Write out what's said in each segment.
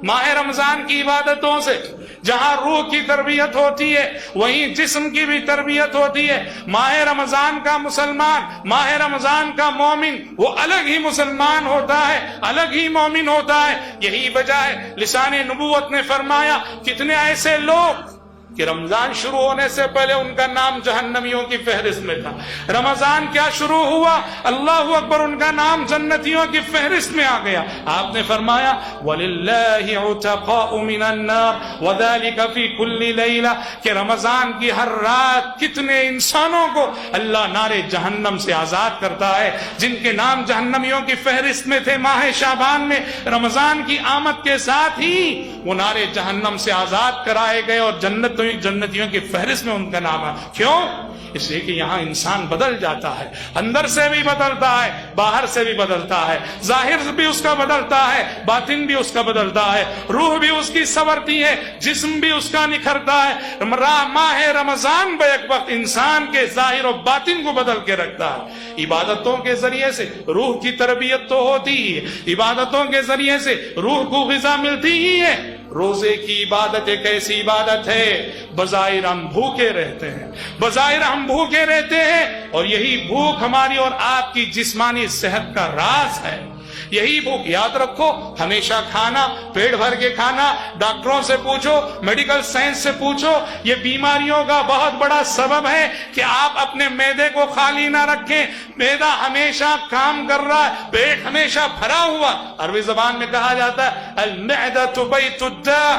ماہ رمضان کی عبادتوں سے جہاں روح کی تربیت ہوتی ہے وہیں جسم کی بھی تربیت ہوتی ہے. ماہ رمضان کا مسلمان، ماہ رمضان کا مومن وہ الگ ہی مسلمان ہوتا ہے، الگ ہی مومن ہوتا ہے. یہی وجہ ہے لسان نبوت نے فرمایا کتنے ایسے لوگ کہ رمضان شروع ہونے سے پہلے ان کا نام جہنمیوں کی فہرست میں تھا، رمضان کیا شروع ہوا اللہ اکبر ان کا نام جنتیوں کی فہرست میں آ گیا. آپ نے فرمایا وَلِلَّهِ عُتَقَاءُ مِنَ النَّارِ وَذَلِكَ فِي كُلِّ لَيْلَةٍ کہ رمضان کی ہر رات کتنے انسانوں کو اللہ نار جہنم سے آزاد کرتا ہے. جن کے نام جہنمیوں کی فہرست میں تھے ماہ شعبان میں، رمضان کی آمد کے ساتھ ہی وہ نار جہنم سے آزاد کرائے گئے اور جنتیوں کی فہرست میں ان کا نام ہے. کیوں؟ اس لیے کہ یہاں انسان بدل جاتا ہے، اندر سے بھی بدلتا ہے، باہر سے بھی بدلتا ہے، ظاہر بھی اس کا بدلتا ہے، باطن بھی اس کا بدلتا ہے، روح بھی اس کی سنورتی ہے، جسم بھی اس کا نکھرتا ہے. ماہ رمضان بیک وقت انسان کے ظاہر و باطن کو بدل کے رکھتا ہے. عبادتوں کے ذریعے سے روح کی تربیت تو ہوتی ہی ہے، عبادتوں کے ذریعے سے روح کو غذا ملتی ہی ہے. روزے کی عبادت ایک ایسی عبادت ہے بظاہر ہم بھوکے رہتے ہیں، بظاہر ہم بھوکے رہتے ہیں اور یہی بھوک ہماری اور آپ کی جسمانی صحت کا راز ہے. یہی بھوک یاد رکھو، ہمیشہ کھانا، پیٹ بھر کے کھانا. ڈاکٹروں سے پوچھو، میڈیکل سائنس سے پوچھو، یہ بیماریوں کا بہت بڑا سبب ہے کہ آپ اپنے معدے کو خالی نہ رکھیں. معدہ ہمیشہ کام کر رہا ہے، پیٹ ہمیشہ بھرا ہوا. عربی زبان میں کہا جاتا ہے المعدۃ بیت الداء،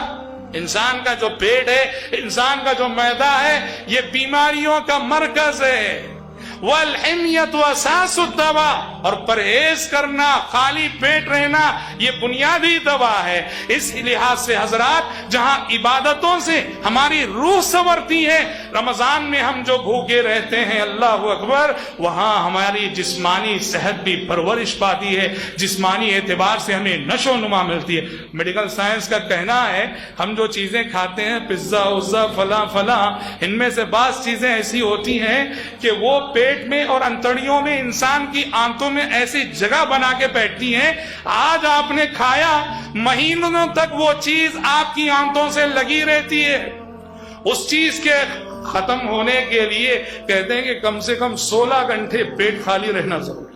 انسان کا جو پیٹ ہے، انسان کا جو معدہ ہے، یہ بیماریوں کا مرکز ہے. والحمیۃ اساس الدوا، اور پرہیز کرنا، خالی پیٹ رہنا یہ بنیادی دوا ہے. اس لحاظ سے حضرات جہاں عبادتوں سے ہماری روح سنورتی ہے، رمضان میں ہم جو بھوکے رہتے ہیں اللہ اکبر، وہاں ہماری جسمانی صحت بھی پرورش پاتی ہے، جسمانی اعتبار سے ہمیں نشو و نما ملتی ہے. میڈیکل سائنس کا کہنا ہے ہم جو چیزیں کھاتے ہیں پزا وزا فلاں فلاں، ان میں سے بعض چیزیں ایسی ہوتی ہیں کہ وہ پیٹ میں اور انتڑیوں میں انسان کی آنتوں میں ایسی جگہ بنا کے بیٹھتی ہیں. آج آپ نے کھایا، مہینوں تک وہ چیز آپ کی آنتوں سے لگی رہتی ہے. اس چیز کے ختم ہونے کے لیے کہتے ہیں کہ کم سے کم 16 گھنٹے پیٹ خالی رہنا ضروری ہے.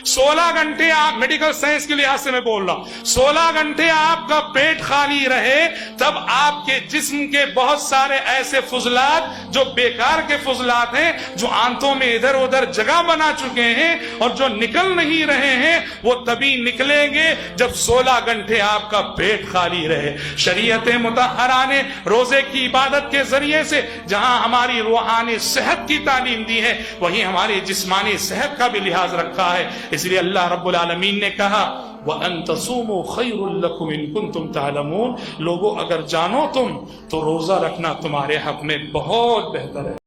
16 گھنٹے آپ، میڈیکل سائنس کے لحاظ سے میں بول رہا ہوں، 16 گھنٹے آپ کا پیٹ خالی رہے تب آپ کے جسم کے بہت سارے ایسے فضلات جو بیکار کے فضلات ہیں، جو آنتوں میں ادھر ادھر جگہ بنا چکے ہیں اور جو نکل نہیں رہے ہیں، وہ تبھی نکلیں گے جب 16 گھنٹے آپ کا پیٹ خالی رہے. شریعت مطہرہ نے روزے کی عبادت کے ذریعے سے جہاں ہماری روحانی صحت کی تعلیم دی ہے، وہیں ہماری جسمانی صحت کا بھی لحاظ رکھا ہے. اس لیے اللہ رب العالمین نے کہا وَأَن تَصُومُوا خَيْرٌ لَكُمْ إِن كُنتُمْ تَعْلَمُونَ، لوگوں اگر جانو تم تو روزہ رکھنا تمہارے حق میں بہت بہتر ہے.